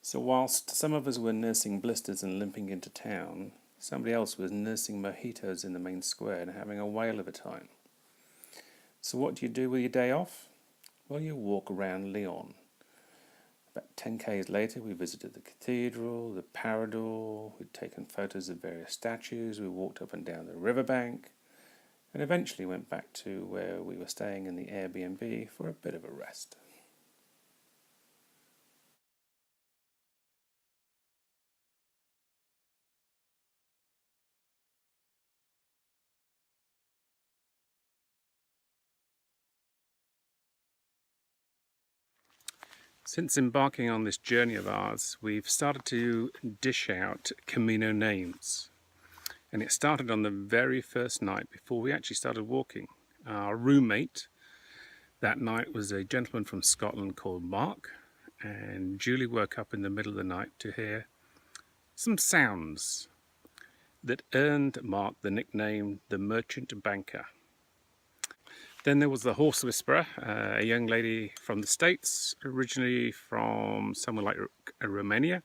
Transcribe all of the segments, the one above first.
So whilst some of us were nursing blisters and limping into town, somebody else was nursing mojitos in the main square and having a whale of a time. So what do you do with your day off? Well, you walk around Lyon. About 10 k's later, we visited the cathedral, the Parador, we'd taken photos of various statues, we walked up and down the riverbank, and eventually went back to where we were staying in the Airbnb for a bit of a rest. Since embarking on this journey of ours, we've started to dish out Camino names. And it started on the very first night before we actually started walking. Our roommate that night was a gentleman from Scotland called Mark, and Julie woke up in the middle of the night to hear some sounds that earned Mark the nickname the Merchant Banker. Then there was the Horse Whisperer, a young lady from the States, originally from somewhere like Romania,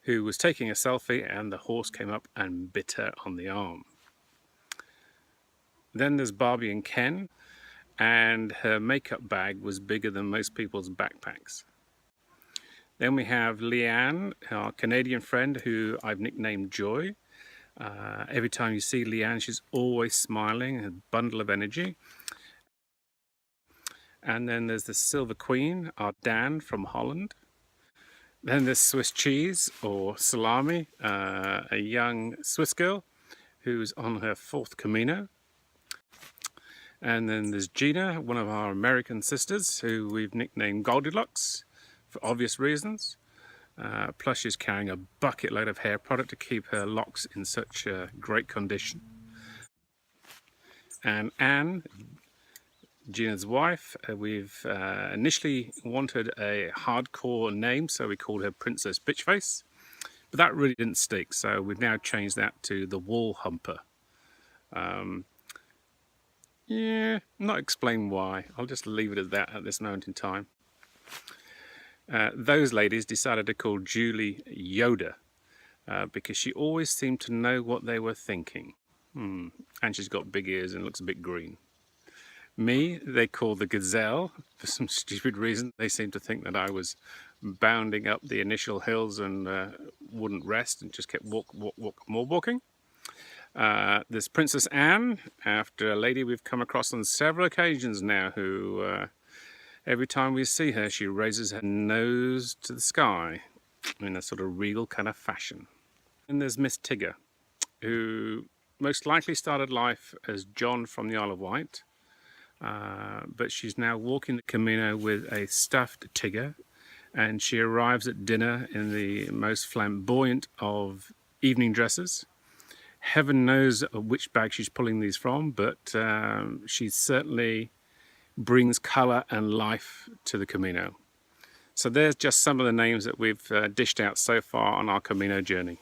who was taking a selfie and the horse came up and bit her on the arm. Then there's Barbie and Ken, and her makeup bag was bigger than most people's backpacks. Then we have Leanne, our Canadian friend, who I've nicknamed Joy. Every time you see Leanne, she's always smiling, a bundle of energy. And then there's the Silver Queen, our Dan from Holland. Then there's Swiss Cheese, or Salami, a young Swiss girl who's on her 4th Camino. And then there's Gina, one of our American sisters, who we've nicknamed Goldilocks for obvious reasons. Plus she's carrying a bucket load of hair product to keep her locks in such great condition. And Anne, Gina's wife, we've initially wanted a hardcore name, so we called her Princess Bitchface, but that really didn't stick, so we've now changed that to the Wall Humper. Yeah, not explain why, I'll just leave it at that at this moment in time. Those ladies decided to call Julie Yoda, because she always seemed to know what they were thinking. And she's got big ears and looks a bit green. Me, they called the Gazelle for some stupid reason. They seemed to think that I was bounding up the initial hills and wouldn't rest and just kept more walking. There's Princess Anne, after a lady we've come across on several occasions now, who every time we see her, she raises her nose to the sky in a sort of regal kind of fashion. And there's Miss Tigger, who most likely started life as John from the Isle of Wight. But she's now walking the Camino with a stuffed Tigger, and she arrives at dinner in the most flamboyant of evening dresses. Heaven knows which bag she's pulling these from, but she certainly brings colour and life to the Camino. So there's just some of the names that we've dished out so far on our Camino journey.